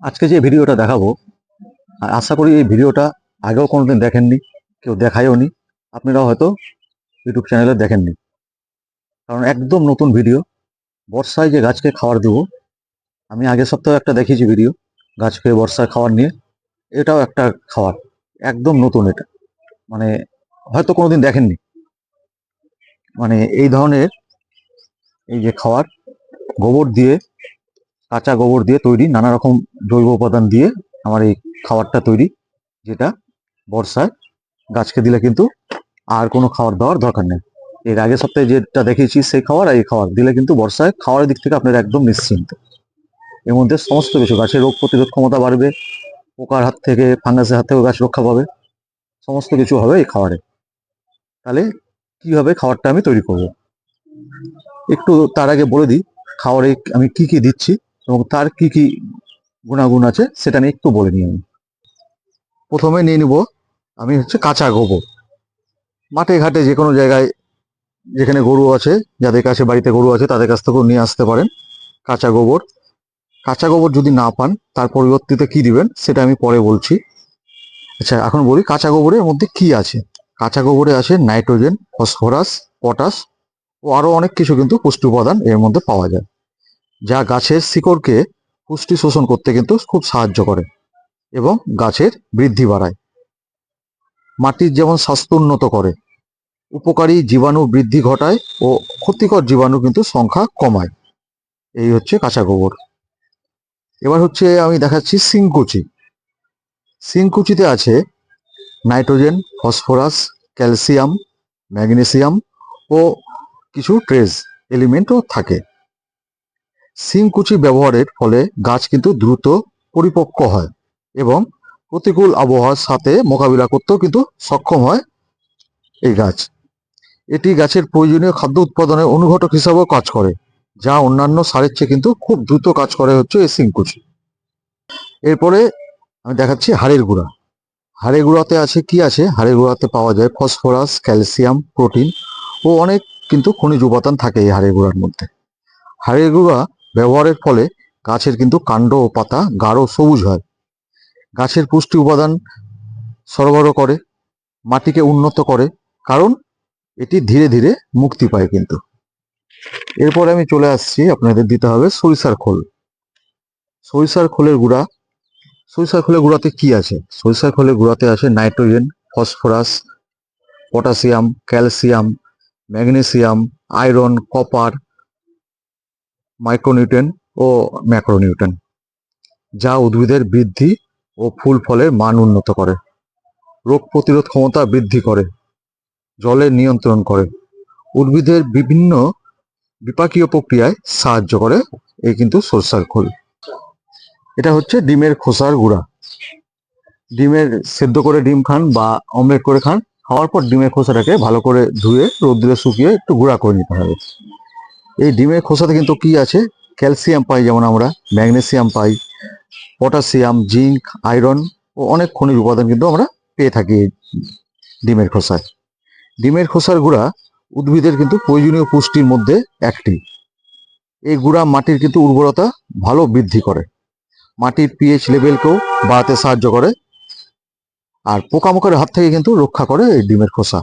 আজকে যে ভিডিওটা দেখাবো, আশা করি এই ভিডিওটা আগেও কোনোদিন দেখেননি, কেউ দেখায়ওনি, আপনারাও হয়তো ইউটিউব চ্যানেলে দেখেননি। কারণ একদম নতুন ভিডিও। বর্ষায় যে গাছকে খাবার দেবো, আমি আগের সপ্তাহে একটা দেখিয়েছি ভিডিও গাছকে বর্ষায় খাবার নিয়ে। এটাও একটা খাবার, একদম নতুন এটা, মানে হয়তো কোনোদিন দেখেননি। মানে এই ধরনের এই যে খাবার, গোবর দিয়ে, কাঁচা গোবর দিয়ে তৈরি, নানা রকম জৈব উপাদান দিয়ে আমার এই খাবারটা তৈরি, যেটা বর্ষায় গাছকে দিলে কিন্তু আর কোনো খাবার দেওয়ার দরকার নেই। এর আগের সপ্তাহে যেটা দেখিয়েছি সেই খাবার আর এই খাবার দিলে কিন্তু বর্ষায় খাওয়ারের দিক থেকে আপনারা একদম নিশ্চিন্ত। এর মধ্যে সমস্ত কিছু, গাছের রোগ প্রতিরোধ ক্ষমতা বাড়বে, পোকার হাত থেকে, ফাঙ্গাসের হাত থেকেও গাছ রক্ষা পাবে, সমস্ত কিছু হবে এই খাবারে। তাহলে কিভাবে খাবারটা আমি তৈরি করব, একটু তার আগে বলে দিই খাবারে আমি কি কি দিচ্ছি এবং তার কি কি গুণাগুণ আছে সেটা নিয়ে একটু বলে নিই। আমি প্রথমে নিয়ে নিব আমি হচ্ছে কাঁচা গোবর। মাঠে ঘাটে যে কোনো জায়গায় যেখানে গরু আছে, যাদের কাছে বাড়িতে গরু আছে তাদের কাছ থেকেও নিয়ে আসতে পারেন কাঁচা গোবর। কাঁচা গোবর যদি না পান, তার পরিবর্তে কি দিবেন সেটা আমি পরে বলছি। আচ্ছা, এখন বলি কাঁচা গোবরের মধ্যে কি আছে। কাঁচা গোবরে আছে নাইট্রোজেন, ফসফরাস, পটাশ ও আরো অনেক কিছু কিন্তু পুষ্টি উপাদান এর মধ্যে পাওয়া যায়, যা গাছের শিকড়কে পুষ্টি শোষণ করতে কিন্তু খুব সাহায্য করে এবং গাছের বৃদ্ধি বাড়ায়। মাটির যেমন স্বাস্থ্য উন্নত করে, উপকারী জীবাণু বৃদ্ধি ঘটায় ও ক্ষতিকর জীবাণু কিন্তু সংখ্যা কমায়। এই হচ্ছে কাঁচা গোবর। এবার হচ্ছে আমি দেখাচ্ছি সিংকুচি। সিংকুচিতে আছে নাইট্রোজেন, ফসফরাস, ক্যালসিয়াম, ম্যাগনেসিয়াম ও কিছু ট্রেস এলিমেন্টও থাকে। সিংকুচি ব্যবহারের ফলে গাছ কিন্তু দ্রুত পরিপক্ক হয় এবং প্রতিকূল আবহাওয়ার সাথে মোকাবিলা করতেও কিন্তু সক্ষম হয় এই গাছ। এটি গাছের প্রয়োজনীয় খাদ্য উৎপাদনের অনুঘটক হিসাবেও কাজ করে, যা অন্যান্য সারের চেয়ে কিন্তু খুব দ্রুত কাজ করে হচ্ছে এই সিংকুচি। এরপরে আমি দেখাচ্ছি হাড়ের গুঁড়া। হাড়ের গুঁড়াতে আছে কি আছে, হাড়ের গুঁড়াতে পাওয়া যায় ফসফরাস, ক্যালসিয়াম, প্রোটিন ও অনেক কিন্তু খনিজ উপাদান থাকে এই হাড়ের গুঁড়ার মধ্যে। হাড়ের গুঁড়া ব্যবহারের ফলে গাছের কিন্তু কাণ্ড ও পাতা গাঢ় সবুজ হয়, গাছের পুষ্টি উপাদান সরবরাহ করে, মাটিকে উন্নত করে, কারণ এটি ধীরে ধীরে মুক্তি পায় কিন্তু। এরপরে আমি চলে আসছি, আপনাদের দিতে হবে সরিষার খোল। সরিষার খোলের গুঁড়া। সরিষার খোলের গুঁড়াতে কি আছে? সরিষার খোলের গুঁড়াতে আছে nitrogen, phosphorus, potassium, calcium, magnesium, iron, copper, micronutrient ও ম্যাক্রোনিউট্রেন, যা উদ্ভিদের বৃদ্ধি ও ফুল ফলের মান উন্নত করে, রোগ প্রতিরোধ ক্ষমতা বৃদ্ধি করে, জলের নিয়ন্ত্রণ করে, উদ্ভিদের বিভিন্ন বিপাকীয় প্রক্রিয়ায় সাহায্য করে এই কিন্তু সরিষার খোল। এটা হচ্ছে ডিমের খোসার গুঁড়া। ডিমের সেদ্ধ করে ডিম খান বা অমলেট করে খান, খাওয়ার পর ডিমের খোসাটাকে ভালো করে ধুয়ে রোদ্দুরে শুকিয়ে একটু গুঁড়া করে নিতে হবে। এই ডিমের খোসাতে কিন্তু কি আছে, ক্যালসিয়াম পাই যেমন আমরা, ম্যাগনেসিয়াম পাই, পটাশিয়াম, জিঙ্ক, আয়রন ও অনেক খনিজ উপাদান কিন্তু আমরা পেয়ে থাকি এই ডিমের খোসায়। ডিমের খোসার গুঁড়া উদ্ভিদের কিন্তু প্রয়োজনীয় পুষ্টির মধ্যে একটি। এই গুঁড়া মাটির কিন্তু উর্বরতা ভালো বৃদ্ধি করে, মাটির পিএইচ লেভেলকেও বাড়াতে সাহায্য করে, আর পোকামাকড়ের হাত থেকে কিন্তু রক্ষা করে এই ডিমের খোসা।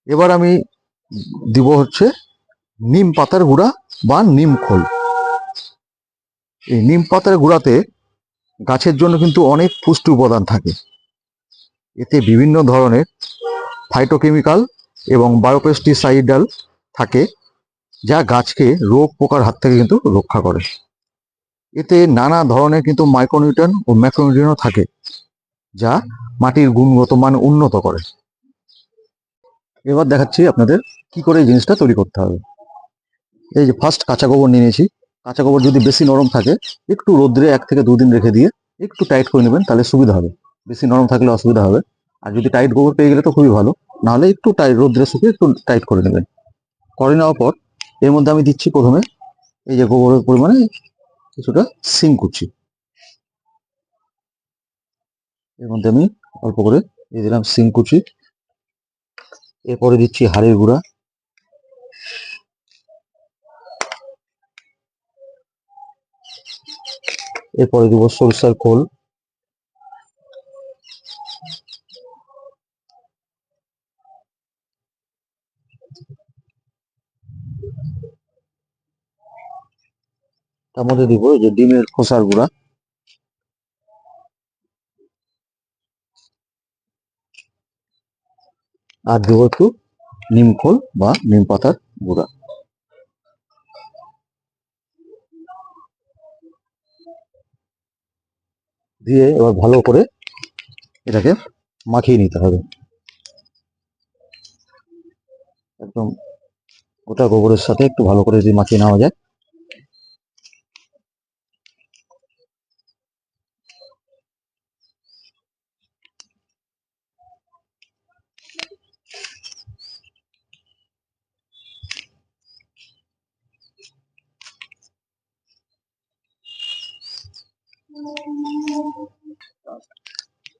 এবার আমি দিব হচ্ছে নিম পাতার গুঁড়া বা নিম খোল। এই নিম পাতার গুঁড়াতে গাছের জন্য কিন্তু অনেক পুষ্টি উপাদান থাকে। এতে বিভিন্ন ধরনের ফাইটোকেমিক্যাল এবং বায়োপেস্টিসাইডাল থাকে, যা গাছকে রোগ পোকার হাত থেকে কিন্তু রক্ষা করে। এতে নানা ধরনের কিন্তু মাইক্রোনিউট্রিয়েন্ট ও ম্যাক্রোনিউট্রিয়েন্টও থাকে, যা মাটির গুণগত মান উন্নত করে। এবার দেখাচ্ছি আপনাদের কি করে এই জিনিসটা তৈরি করতে হবে। এই যে ফার্স্ট কাঁচা গোবর নিয়ে নিয়েছি। কাঁচা গোবর যদি বেশি নরম থাকে, একটু রোদ্রে 1 থেকে 2 দিন রেখে দিয়ে একটু টাইট করে নেবেন, তাহলে সুবিধা হবে। বেশি নরম থাকলে অসুবিধা হবে। আর যদি টাইট গোবর পেয়ে গেলে তো খুবই ভালো, নাহলে একটু টাইট রোদ্রে শুকিয়ে একটু টাইট করে নেবেন। করে নেওয়ার পর এর মধ্যে আমি দিচ্ছি প্রথমে এই যে গোবরের পরিমাণে কিছুটা সিংকুচি। এর মধ্যে আমি অল্প করে দিয়ে দিলাম সিংকুচি। এরপরে দিচ্ছি হাড়ের গুঁড়া। এরপরে দিব সরিষার খোল, তার মধ্যে দিব এই যে ডিমের খোসার গুঁড়া, আর দেবো একটু নিম খোল বা নিম পাতার গুঁড়া। দিয়ে এবার ভালো করে এটাকে মাখিয়ে নিতে হবে, একদম গোটা গোবরের সাথে একটু ভালো করে যদি মাখিয়ে নেওয়া যায়।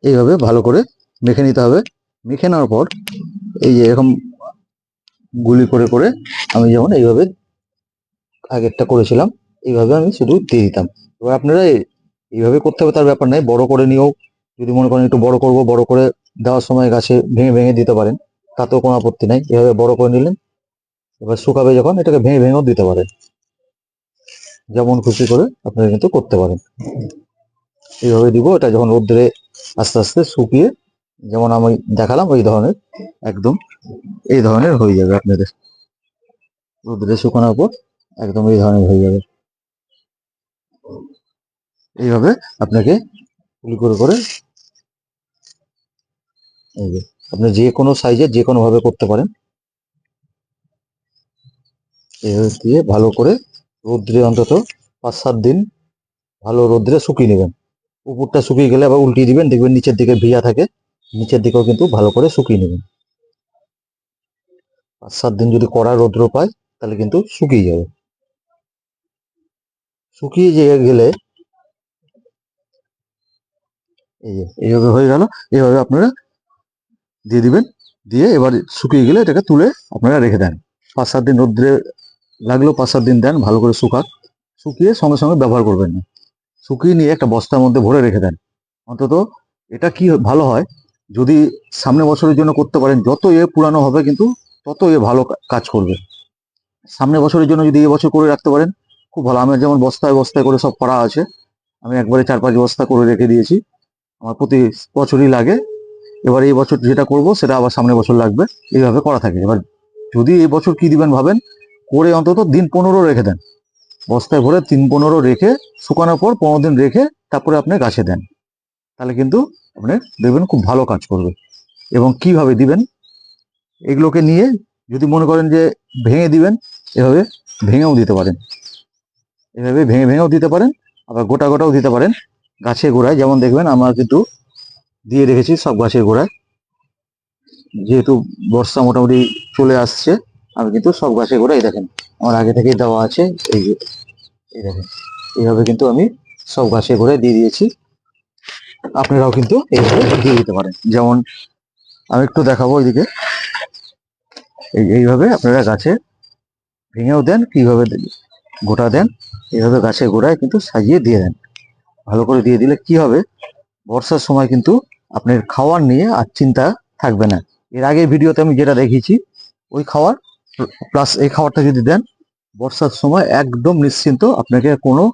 এইভাবে ভালো করে মেখে নিতে হবে। মেখে নেওয়ার পর এই যে এরকম গুলি করে করে আমি যেমন এইভাবে আগেরটা করেছিলাম এইভাবে আমি শুধু দিয়ে দিতাম। এবার আপনারা এইভাবে করতে হবে তার ব্যাপার নাই, বড় করে নিয়েও যদি মনে করেন একটু বড় করব, বড় করে দেওয়ার সময় গাছে ভেঙে ভেঙে দিতে পারেন, তাতেও কোনো আপত্তি নাই। এভাবে বড় করে নিলেন, এবার শুকাবে যখন এটাকে ভেঙে ভেঙেও দিতে পারেন, যেমন খুশি করে আপনারা কিন্তু করতে পারেন। এইভাবে দিব, এটা যখন রোদ্রে আস্তে আস্তে শুকিয়ে যেমন আমি দেখালাম ওই ধরনের একদম এই ধরনের হয়ে যাবে। আপনাদের রোদ্রে শুকানোর পর একদম এই ধরনের হয়ে যাবে। এইভাবে আপনাকে গুলি করে করে এই যে আপনি যে কোনো সাইজে যে কোনো ভাবে করতে পারেন। এইভাবে দিয়ে ভালো করে রোদ্রে অন্তত 5-7 দিন ভালো রোদ্রে শুকিয়ে নেবেন। উপরটা শুকিয়ে গেলে আবার উল্টিয়ে দিবেন, দেখবেন নিচের দিকে ভিজা থাকে, নিচের দিকেও কিন্তু ভালো করে শুকিয়ে নেবেন। 5-7 দিন যদি কড়া রৌদ্র পায় তাহলে কিন্তু শুকিয়ে যাবে। শুকিয়ে গেলে এই যে এইভাবে হয়ে গেল। এইভাবে আপনারা দিয়ে দিবেন, দিয়ে এবার শুকিয়ে গেলে এটাকে তুলে আপনারা রেখে দেন। 5-7 দিন রোদ্রে লাগলেও 5-7 দিন দেন, ভালো করে শুকাক। শুকিয়ে সঙ্গে সঙ্গে ব্যবহার করবেন না, শুকিয়ে নিয়ে একটা বস্তার মধ্যে ভরে রেখে দেন। অন্তত এটা কি ভালো হয়, যদি সামনের বছরের জন্য করতে পারেন, যত পুরানো হবে কিন্তু তত ভালো কাজ করবে। সামনের বছরের জন্য যদি এবছর করে রাখতে পারেন খুব ভালো। আমার যেমন বস্তায় বস্তায় করে সব করা আছে, আমি একবারে 4-5 বস্তা করে রেখে দিয়েছি, আমার প্রতি বছরই লাগে। এবার এই বছর যেটা করব সেটা আবার সামনের বছর লাগবে, এইভাবে করা থাকে। এবার যদি এই বছর কি দিবেন ভাবেন, করে অন্তত দিন 15 রেখে দেন, বস্তায় ভরে 3-15 রেখে শুকানোর পর 15 দিন রেখে তারপরে আপনি গাছে দেন, তাহলে কিন্তু আপনি দেখবেন খুব ভালো কাজ করবে। এবং কিভাবে দিবেন এগুলোকে নিয়ে যদি মনে করেন যে ভেঙে দিবেন, এভাবে ভেঙেও দিতে পারেন, এভাবে ভেঙে ভেঙেও দিতে পারেন, আবার গোটা গোটাও দিতে পারেন গাছের গোড়ায়। যেমন দেখবেন আমরা কিন্তু দিয়ে রেখেছি সব গাছের গোড়ায়, যেহেতু বর্ষা মোটামুটি চলে আসছে, আমি কিন্তু সব গাছের গোড়ায় দেখেন আমার আগে থেকেই দেওয়া আছে। এই যে এই দেখেন এইভাবে কিন্তু আমি সব গাছের গোড়ায় দিয়ে দিয়েছি। আপনারাও কিন্তু এইভাবে দিয়ে দিতে পারেন। যেমন আমি একটু দেখাবো এইদিকে, এইভাবে আপনারা গাছে ভেঙেও দেন, কিভাবে গোটা দেন, এইভাবে গাছের গোড়ায় কিন্তু সাজিয়ে দিয়ে দেন। ভালো করে দিয়ে দিলে কি হবে, বর্ষার সময় কিন্তু আপনার খাওয়ার নিয়ে আর চিন্তা থাকবে না। এর আগে ভিডিওতে আমি যেটা দেখিয়েছি ওই খাওয়ার প্লাস এই খাবারটা যদি দেন, বর্ষার সময় একদম নিশ্চিন্ত, আপনাকে কোনো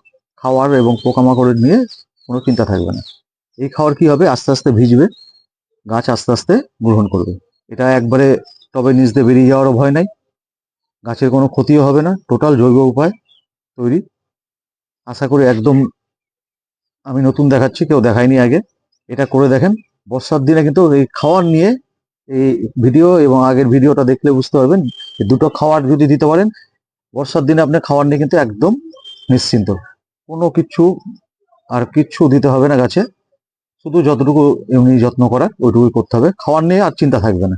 খাওয়ার এবং পোকামাকড়ের নিয়ে কোনো চিন্তা থাকবে না। এই খাওয়ার কি হবে, আস্তে আস্তে ভিজবে, গাছ আস্তে আস্তে গ্রহণ করবে। এটা একবারে টবে নিচ দিয়ে বেরিয়ে যাওয়ারও ভয় নাই, গাছের কোনো ক্ষতিও হবে না, টোটাল জৈব উপায় তৈরি। আশা করি একদম আমি নতুন দেখাচ্ছি, কেউ দেখায়নি আগে, এটা করে দেখেন। বর্ষার দিনে কিন্তু এই খাওয়ার নিয়ে এই ভিডিও এবং আগের ভিডিওটা দেখলে বুঝতে পারবেন, দুটো খাওয়ার যদি দিতে পারেন বর্ষার দিনে আপনার খাওয়ার নিয়ে কিন্তু একদম নিশ্চিন্ত, কোনো কিছু আর কিচ্ছু দিতে হবে না গাছে, শুধু যতটুকু এমনি যত্ন করার ওইটুকুই করতে হবে, খাওয়ার নিয়ে আর চিন্তা থাকবে না।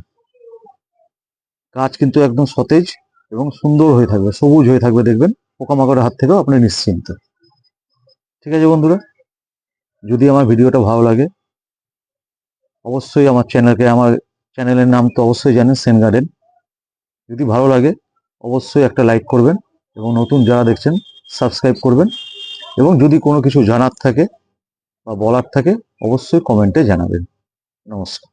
গাছ কিন্তু একদম সতেজ এবং সুন্দর হয়ে থাকবে, সবুজ হয়ে থাকবে, দেখবেন পোকামাকড়ের হাত থেকেও আপনি নিশ্চিন্ত। ঠিক আছে বন্ধুরা, যদি আমার ভিডিওটা ভালো লাগে অবশ্যই আমার চ্যানেলের নাম তো অবশ্যই জানেন, সেন গার্ডেন। যদি ভালো লাগে অবশ্যই একটা লাইক করবেন এবং নতুন যারা দেখছেন সাবস্ক্রাইব করবেন এবং যদি কোনো কিছু জানার থাকে বা বলার থাকে অবশ্যই কমেন্টে জানাবেন। নমস্কার।